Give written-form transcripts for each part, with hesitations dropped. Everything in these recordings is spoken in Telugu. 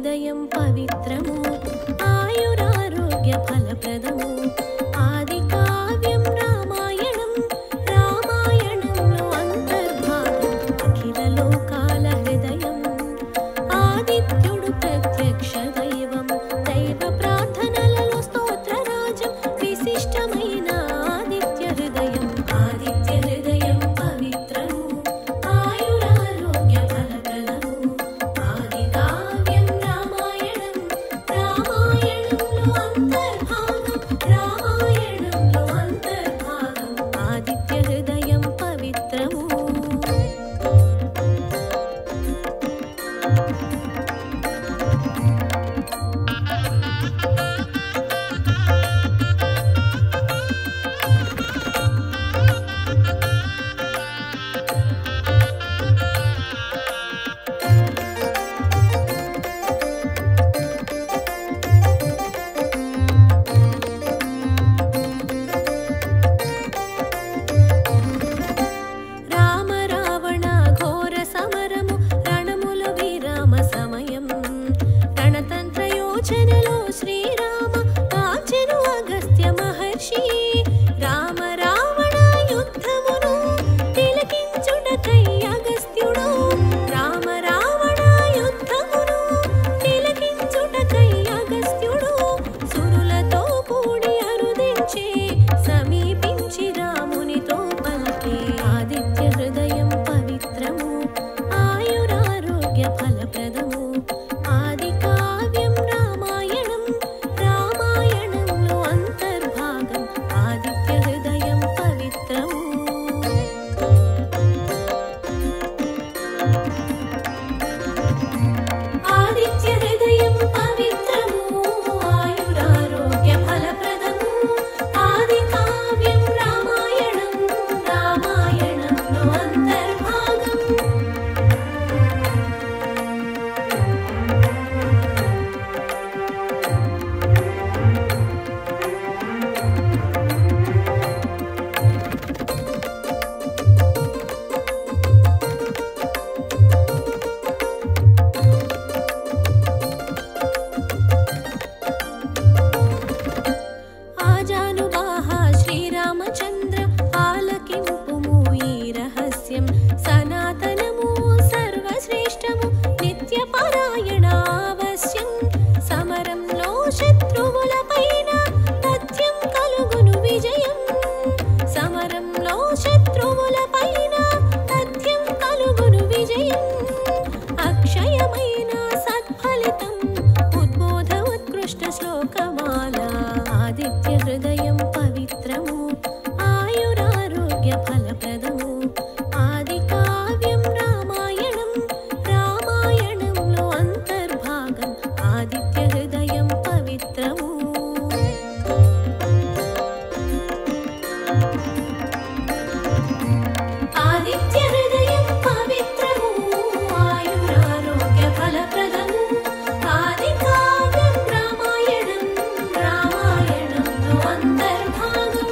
హృదయం పవిత్రము ఆయురారోగ్య ఫలప్రదము ఆది కావ్యం రామాయణం రామాయణంలో అంతర్భాగం అఖిల లోకాల హృదయం ఆదిత్యుడు ప్రత్యక్ష దైవం దైవ ప్రార్థనలలో స్తోత్రరాజం విశిష్టమైన ఆదిత్య హృదయం పవిత్రము ఆయురారోగ్య ఫలప్రదము ఆది కావ్యం రామాయణం రామాయణంలో అంతర్భాగం ఆదిత్య హృదయం పవిత్రము రామ రావణ ఘోర సమరము రణముల విరామ సమయం రణతంత్ర యోచనలో శ్రీరామ కాచెను అగస్త్య మహర్షి రామ రావణ యుద్ధమును తిలకించుటకై అగస్త్యుడు రామ రావణ యుద్ధమును తిలకించుటకై అగస్త్యుడు సురులతో కూడి అరుదించే సమీపించి రామునితో పలికే ఆదిత్య హృదయం పవిత్రము ఆయురారోగ్య ఫలప్రదము ఆది కావ్యం రామాయణం రామాయణంలో అంతర్భాగం ఆదిత్య హృదయం పవిత్రము ఆదిత్య హృదయం పవిత్రము ఆయురారోగ్య ఫలప్రదము ఆది కావ్యం రామాయణం రామాయణంలో అంతర్భాగం ఆజానుబాహ శ్రీరామచంద్ర ఆలకింపుము ఈ రహస్యం సనాతనము సర్వశ్రేష్టము నిత్యపరాయణ అవశ్యం సమరంలో శత్రువులపైన తథ్యం కలుగును విజయం సమరంలో శత్రువులపైన తథ్యం కలుగును విజయం అక్షయమైన సత్ఫలితం ఉద్బోధ ఉత్కృష్ట శ్లోకమాల ఆదిత్య హృదయం పవిత్రము ఆయురారోగ్య ఫలప్రదము ఆది కావ్యం రామాయణం రామాయణంలో అంతర్భాగం ఆదిత్య హృదయం పవిత్రము ఆదిత్య హృదయం పవిత్రము ఆయురారోగ్య ఫలప్రదము ఆది కావ్యం రామాయణం రామాయణంలో అంతర్భాగం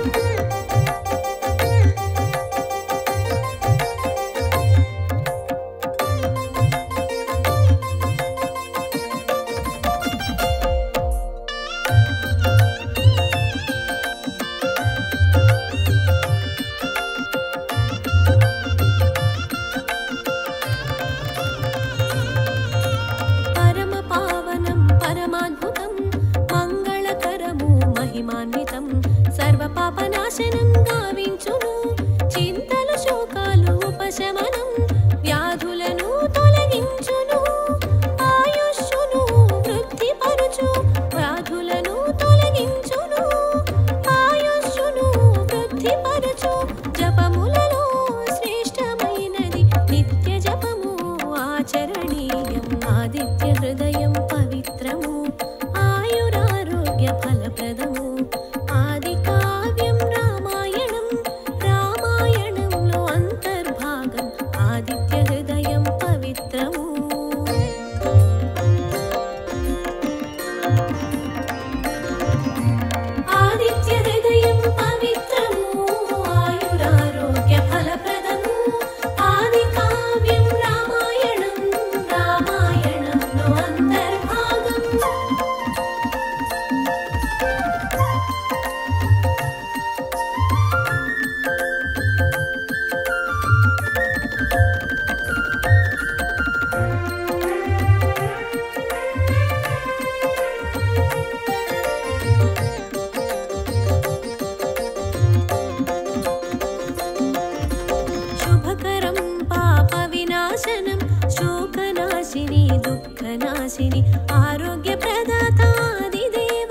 రోగనాశిని ఆరోగ్య ప్రదాత ఆదిదేవ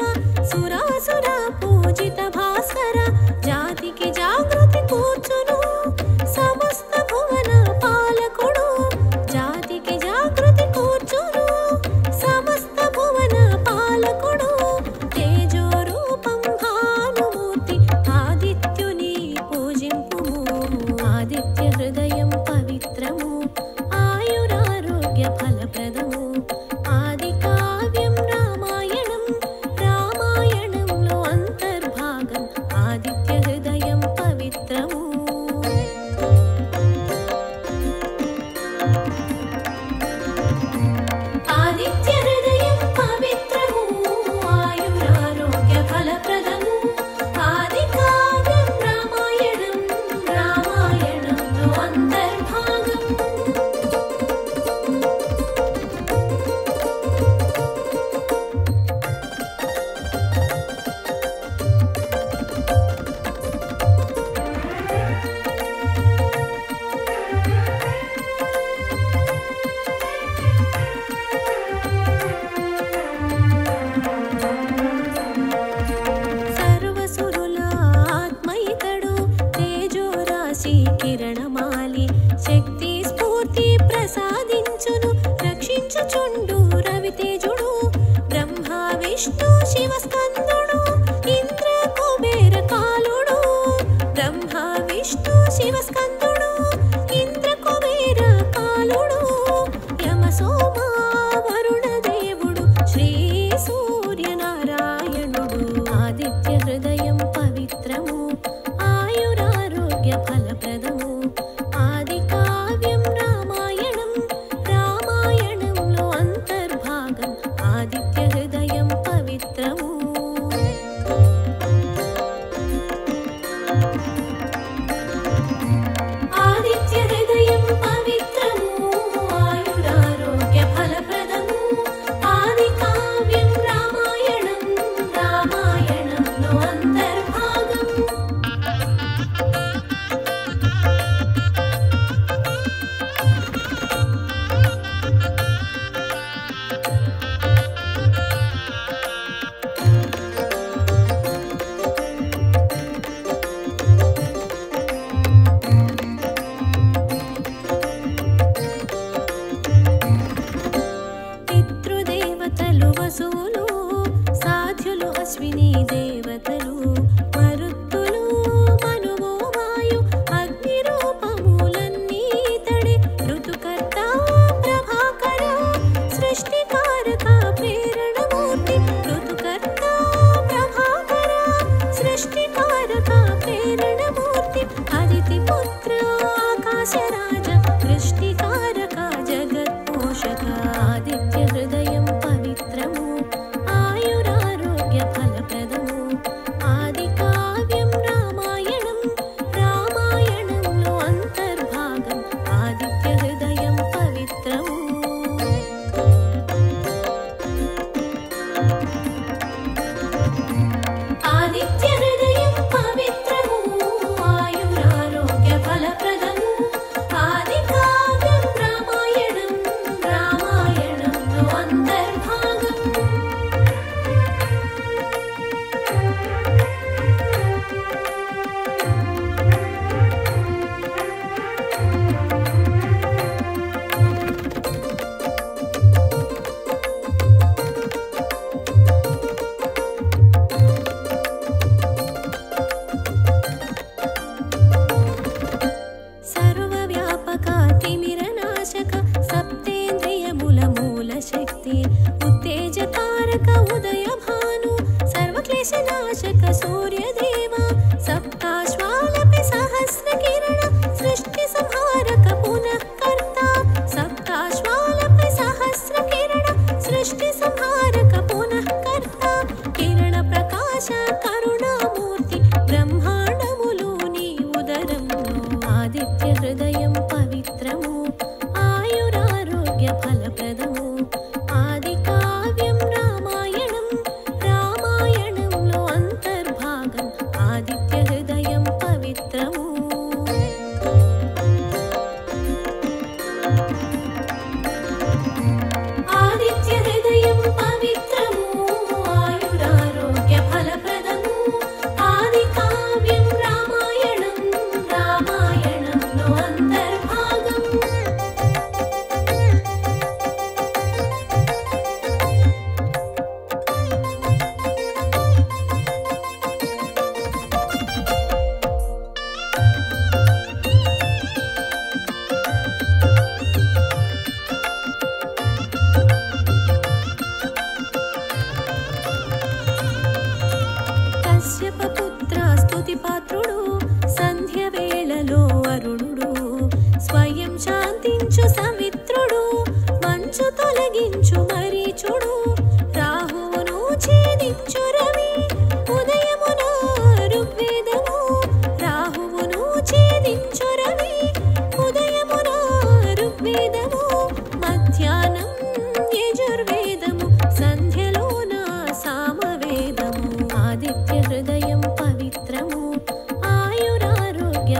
సురాసుర పూజిత భాస్కర జాతికి జాగృతి కూర్చును సమస్త భువన పాలకుడు జాతికి జాగృతి కూర్చును సమస్త భువన పాలకుడు తేజో రూపం భానుమూర్తి ఆదిత్యుని పూజింపుము ఆదిత్య హృదయం పవిత్రము ఆయురారోగ్య ఫలప్రదము ఆది కావ్యం రామాయణం రామాయణంలో అంతర్భాగం ఆదిత్య హృదయం పవిత్రము ఆదిత్య హృదయం పవిత్రము ఆయురారోగ్య ఫలప్రదము ఆది కావ్యం రామాయణం రామాయణంలో అంతర్భాగం సర్వసురుల ఆత్మైతడు తేజోరాశి కిరణమాలి శక్తి స్ఫూర్తి ప్రసాదించును రక్షించుచుండు రవితేజుడు బ్రహ్మ విష్ణు శివ స్కందుడు ఇంద్ర కుబేర కాలుడు బ్రహ్మ విష్ణు శివ స్కందుడు ఇంద్ర కుబేర కాలుడు యమ సోమ వరుణ దేవుడు శ్రీ సూర్యనారాయణుడు ఆదిత్య హృదయం పవిత్రము ఆయురారోగ్య ఫలప్రదము ఆది కావ్యం రామాయణం రామాయణంలో అంతర్భాగం ఆదిత్య హృదయం పవిత్రము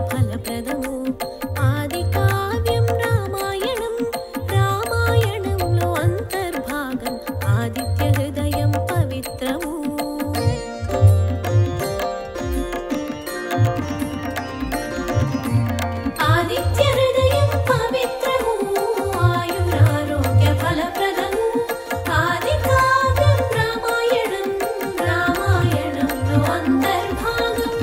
ఫలప్రదము ఆది కావ్యం రామాయణం రామాయణంలో అంతర్భాగం ఆదిత్య హృదయం పవిత్రము ఆదిత్య హృదయం పవిత్రము ఆయురారోగ్య ఫలప్రదము ఆది కావ్యం రామాయణం రామాయణంలో అంతర్భాగం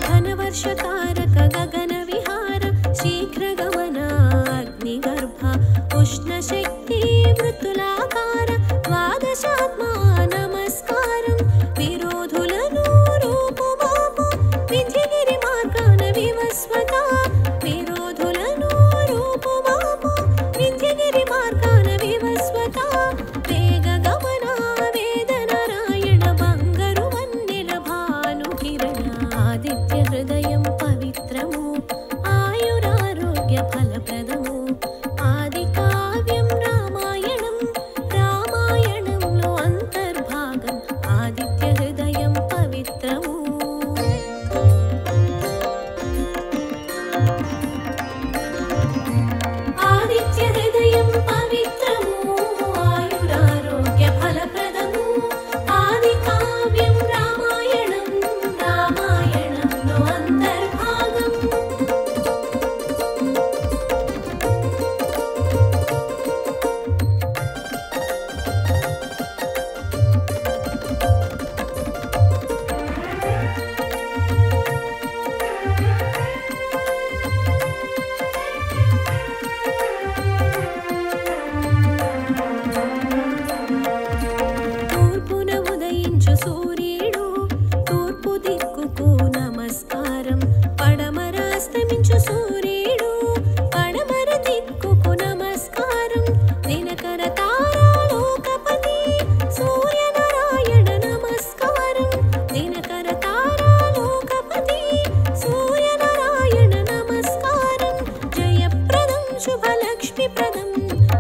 ఘనవర్షతారక గగన విహార శీఘ్రగమన అగ్నిగర్భ ఉష్ణశక్తి మృతులాకార ద్వాదశాత్మా నమస్కారం విరోధులను రూపుమాపు వింధ్యగిరి మార్గాన వివస్వత విరోధులను రూపుమాపు వింధ్యగిరి మార్గాన వివస్వత వేగ గమన వేదనారాయణ బంగరు వన్నెల భానుకిరణ ఆదిత్య హృదయం పవిత్రము ఆయురారోగ్య ఫలప్రదము ఆది కావ్యం రామాయణం రామాయణంలో అంతర్భాగం ఆదిత్య హృదయం పవిత్రము ఆదిత్య హృదయం పవిత్రము ఆయురారోగ్య ఫలప్రదము ఆది కావ్యం రామాయణం రామాయణంలో అంతర్భాగం తూర్పున ఉదయించు సూర్యుడు తూర్పు దిక్కుకు నమస్కారం పడమర అస్తమించు సూర్యుడు పడమర దిక్కుకు నమస్కారం దినకర తారాలోకపతి సూర్యనారాయణ నమస్కారం దినకర తారాలోకపతి సూర్యనారాయణ నమస్కారం జయప్రదం శుభలక్ష్మిప్రదం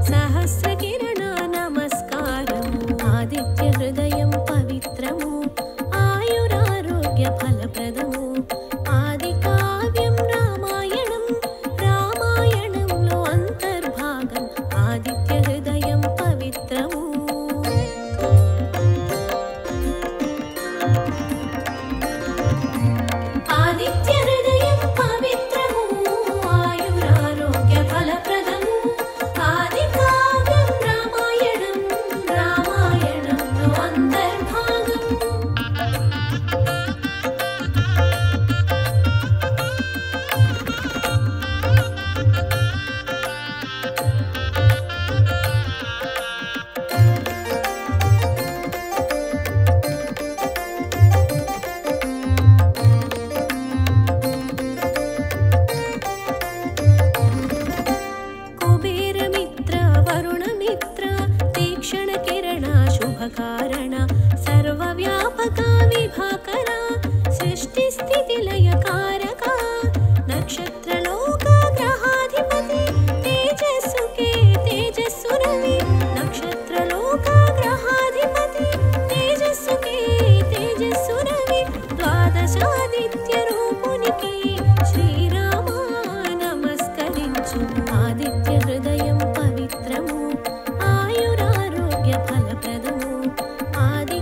సహస్రకిరణ నమస్కారం ఆదిత్య హృదయం పవిత్రము ఆయురారోగ్య ఫలప్రదము ఆది కావ్యం రామాయణం రామాయణంలో అంతర్భాగం ఆదిత్య హృదయం పవిత్రము ఆదిత్య హృదయం పవిత్రము ఆయురారోగ్య ఫలప్రదము ఆది కావ్యం రామాయణం రామాయణంలో అంతర్భాగం కుబేరమిత్ర వరుణమిత్ర తీక్షణ కిరణ శుభకారణ సర్వవ్యాపక విభాకర సృష్టి స్థితి లయ కారక నక్షత్రలోక గ్రహాధిపతి తేజస్సుకే తేజస్సు రవి నక్షత్రలోక గ్రహాధిపతి తేజస్సుకే తేజస్సు రవి ద్వాదశాదిత్య రూపునికి శ్రీరామ నమస్కరించు ఆదిత్య హృదయం పవిత్రము ఆయురారోగ్య ఫలప్రదము ఆది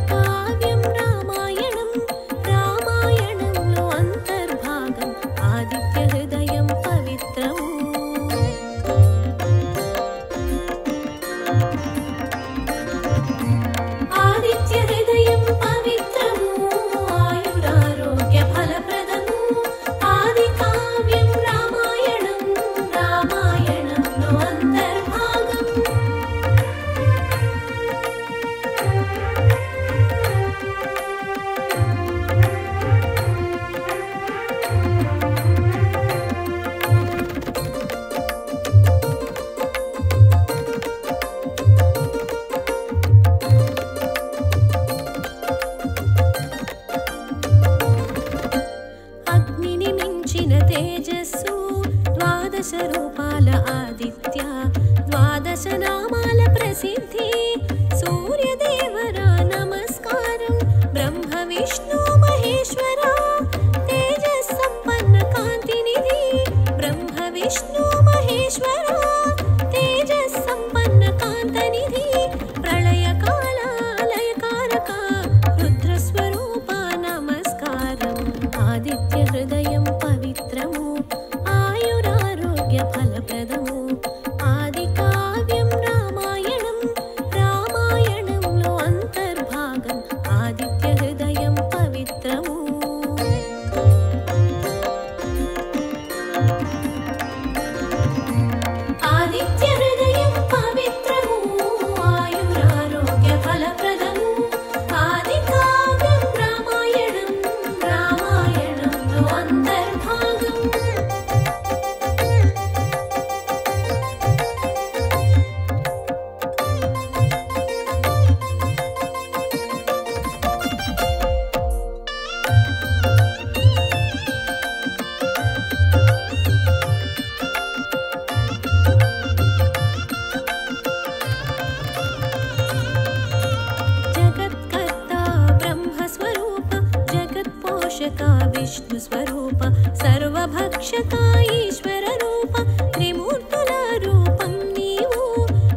रक्षका विष्णुस्वरूप सर्वभक्षका ईश्वररूप त्रिमूर्तुल रूपं नीवु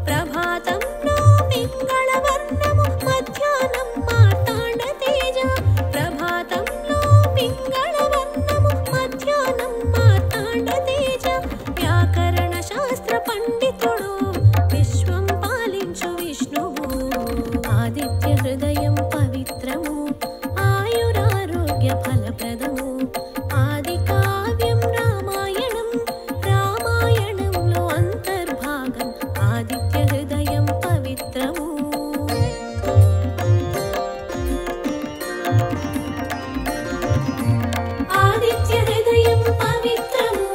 प्रभातंलो पिंगळवर्णमु मध्याह्नं मार्ताण्डतेज प्रभातंलो पिंगळवर्णमु मध्याह्नं मार्ताण्डतेज व्याकरणशास्त्र पंडितुडु विश्वं पालिंचु विष्णुवु आदित्य हृदयं पवित्रमु आयुरारोग्य फलप्रदमु आदिकाव्यं रामायणं रामायणंलो अंतर्भागं आदित्य हृदयं पवित्रमु आदित्य हृदयं पवित्रमु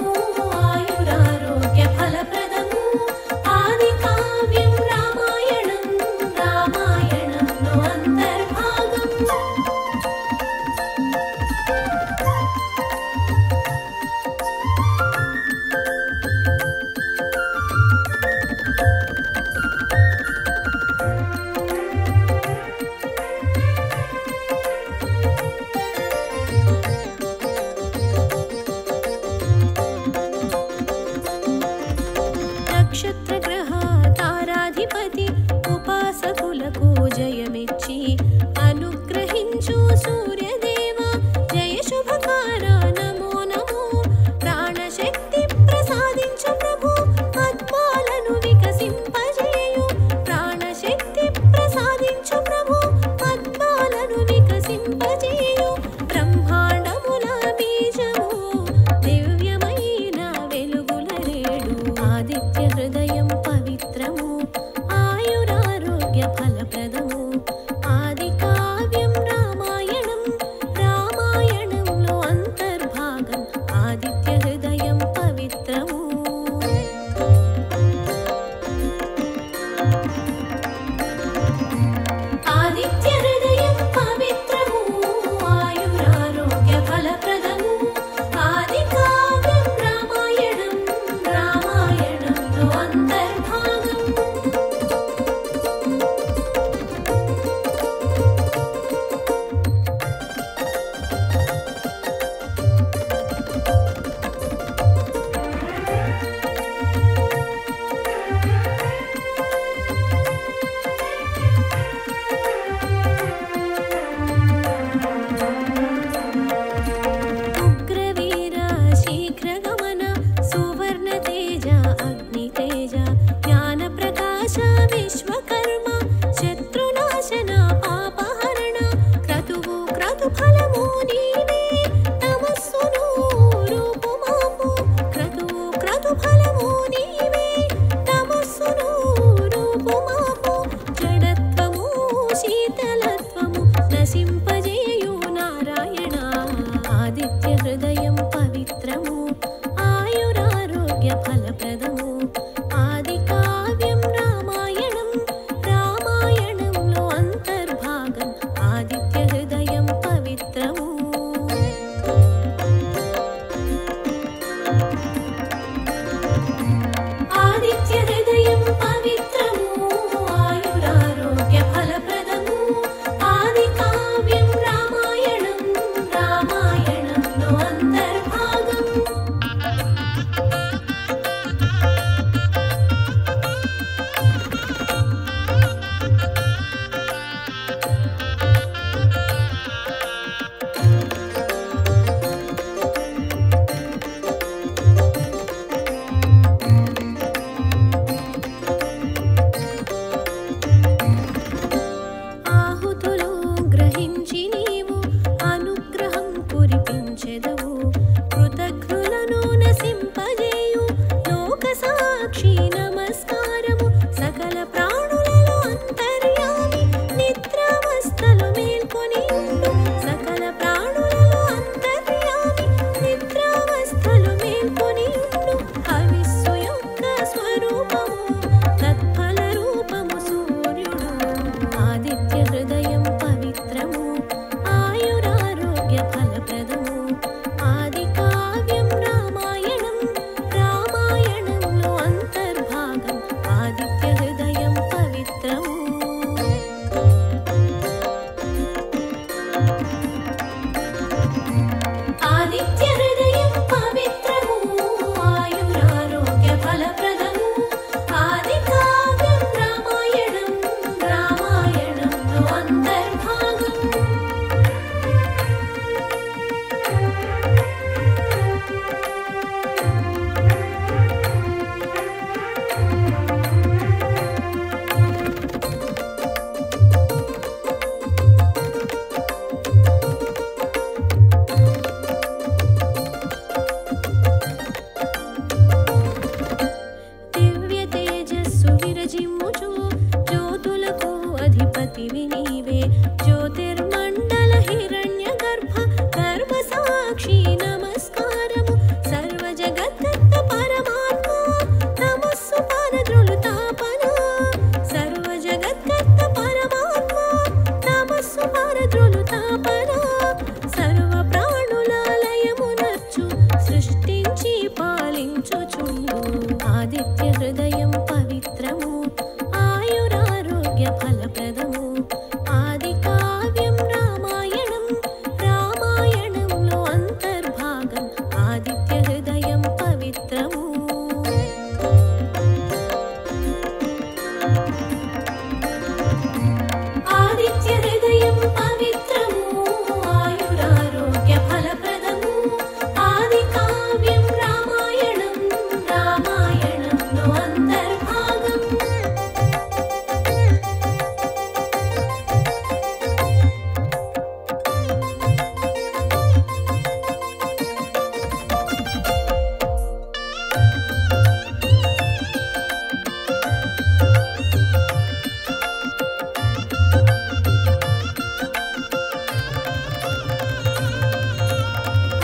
आयुरारोग्य फलप्रदमु आदिकाव्यं रामायणं रामायणंलो अंतर्भागं नक्षत्रग्रह ताराधिपति उपासकुలకు జయమిచ్చి అనుగ్రహించు సూర్యదేవ జయ శుభకార నమో నమో ప్రాణశక్తి ప్రసాదించు ప్రభు పద్మాలను వికసింపజేయు ప్రాణశక్తి ప్రసాదించు ప్రభు పద్మాలను వికసింపజేయు బ్రహ్మాండముల బీజము దివ్యమైన వెలుగుల రేడు ఆదిత్య హృదయం పవిత్రము ఆయురారోగ్య ఫలప్రదము ఆదికావ్యం రామాయణం రామాయణంలో అంతర్భాగం ఆదిత్య హృదయం పవిత్రము ఆదిత్య హృదయం పవిత్రము ఆయురారోగ్య ఫలప్రదము ఆదికావ్యం రామాయణం రామాయణంలో అంతర్భాగం उग्रवीर शीघ्रगमन सुवर्णतेज अग्नितेज ज्ञानप्रकाश विश्वकर्म शत्रुनाशन पापहरण क्रतुवु क्रतुफलमु नीवे तमस्सुनु रूपुमापु क्रतुवु क्रतुफलमु नीवे तमस्सुनु रूपुमापु जडत्वमु शीतलत्वमु नशिंपजेयु नारायण आदित्य हृदयं पवित्रमु आयुरारोग्य फलप्रदमु आदिकाव्यं रामायणं रामायणंलो अंतर्भागं आदित्य हृदयं पवित्रमु आदित्य हृदयं पवित्रमु आयुरारोग्य फलप्रदमु आदिकाव्यं रामायणं रामायणंलो अंतर्भागं ఆహుతులు గ్రహించి నీవు అనుగ్రహం కురిపించెదవు కృతజ్ఞులను నశింపజేయు లోక సాక్షి నమస్కారము సకల ప్రాణులలో అంతర్యామి నిద్రావస్థలు మేల్కొని ఉండు సకల ప్రాణులలో అంతర్యామి నిద్రావస్థలు మేల్కొని ఉండు హవిస్సు యొక్క స్వరూపము తత్ఫల రూపము సూర్యుడు ఆదిత్య హృదయం పవిత్రము ఆయురారోగ్య ఫలప్రదము ఆదికావ్యం రామాయణం రామాయణంలో అంతర్భాగం ఆదిత్య హృదయం పవిత్రము పతివి నీవే జ్యోతిర్మండల హిరణ్య గర్భ గర్భ సాక్షి నమస్కారము సర్వ జగత్కర్త పరమాత్మ నమస్సు పరద్రులు తాపన సర్వ జగత్కర్త పరమాత్మ నమస్సు పరద్రులు తాపన సర్వ ప్రాణుల లయమునర్చు సృష్టించి పాలించుచుండు ఆదిత్య హృదయం పవిత్రము ఆయురారోగ్య ఫలప్రదము ఆది కావ్యం రామాయణం రామాయణంలో అంతర్భాగం ఆదిత్య హృదయం పవిత్రము ఆదిత్య హృదయం పవిత్రము ఆయురారోగ్య ఫలప్రదము ఆది కావ్యం రామాయణం రామాయణంలో అంతర్భాగం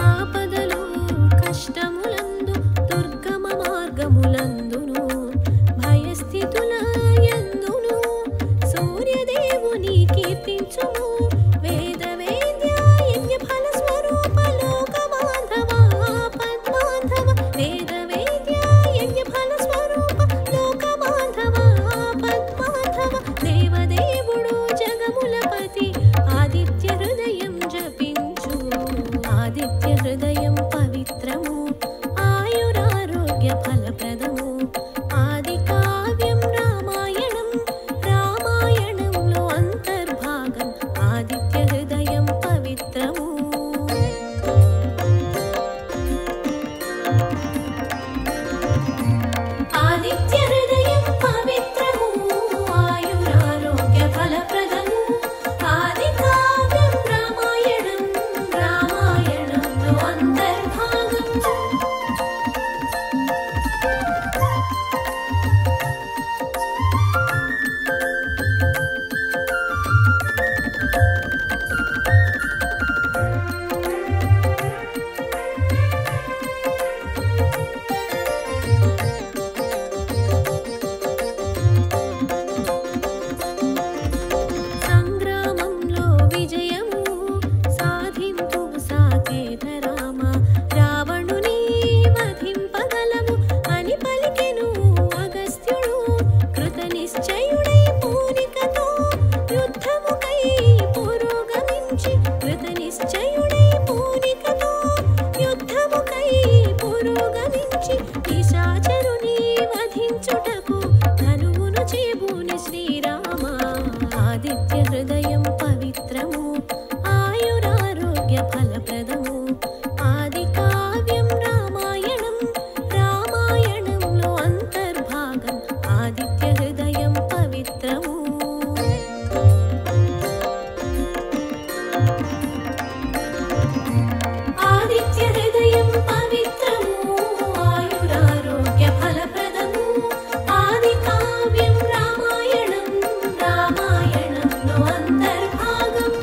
ఆపదలు కష్టములందు దుర్గమ మార్గములందును భయస్థితుల యందును సూర్యదేవుని కీర్తించుము వేద వేద్య యజ్ఞ ఫల స్వరూప లోక బాంధవ ఆపద్బాంధవ వేద వేద్య యజ్ఞ ఫల స్వరూప లోక బాంధవ ఆపద్బాంధవ దేవదేవుడు జగములపతి ఆదిత్య హృదయం జపించు ఆదిత్య హృదయం పవిత్రము ఆయురారోగ్య ఫలప్రదము ఆది కావ్యం రామాయణం రామాయణంలో అంతర్భాగం ఆదిత్య హృదయం పవిత్రము ఆదిత్య హృదయం పవిత్రము ఆయురారోగ్య ఫలప్రదము ఆది కావ్యం రామాయణం రామాయణంలో అంతర్భాగం సంగ్రామంలో విజయము సాధింతు సాకేత రామ రావణుని వధింపగలవు అని పలికెను అగస్త్యుడు కృత నిశ్చయుడై పూనికతో యుద్ధముకై పురోగమించి కృత నిశ్చయుడై పూనికతో యుద్ధముకై పురోగమించి నిశాచరుని వధించుటకు ధనువును చేబూని శ్రీరామ ఆదిత్య హృదయం పవిత్రము ఆయురారోగ్య ఫలప్రదము ఆది కావ్యం రామాయణం రామాయణంలో అంతర్భాగం ఆదిత్య హృదయం పవిత్రము ఆదిత్య హృదయం పవిత్రము ఆయురారోగ్య ఫలప్రదము ఆది కావ్యం రామాయణం రామాయణంలో అంతర్భాగం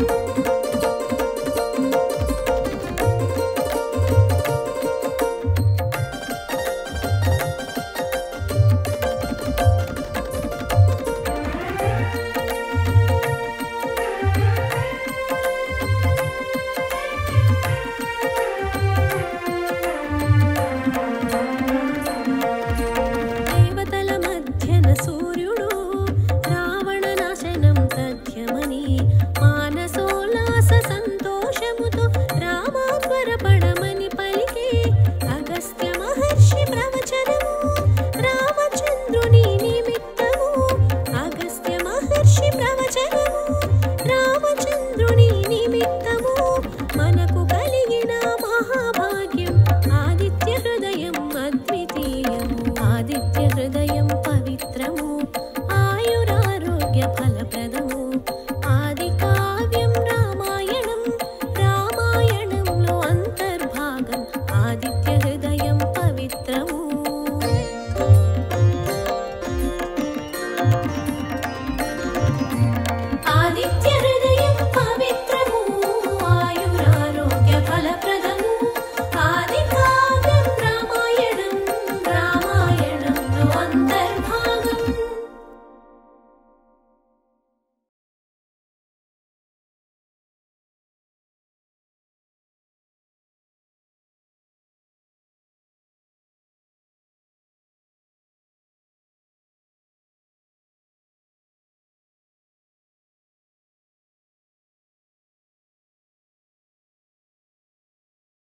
దేవతల మధ్యన సూర్యుడు రావణ నాశనం తథ్యమని మానసోల్లాస సంతోషముతో రామాత్వరపడమని పలికే అగస్త్య మహర్షి ప్రవచనము రామచంద్రుని నిమిత్తము అగస్త్య మహర్షి ప్రవచనము రామచంద్రుని నిమిత్తము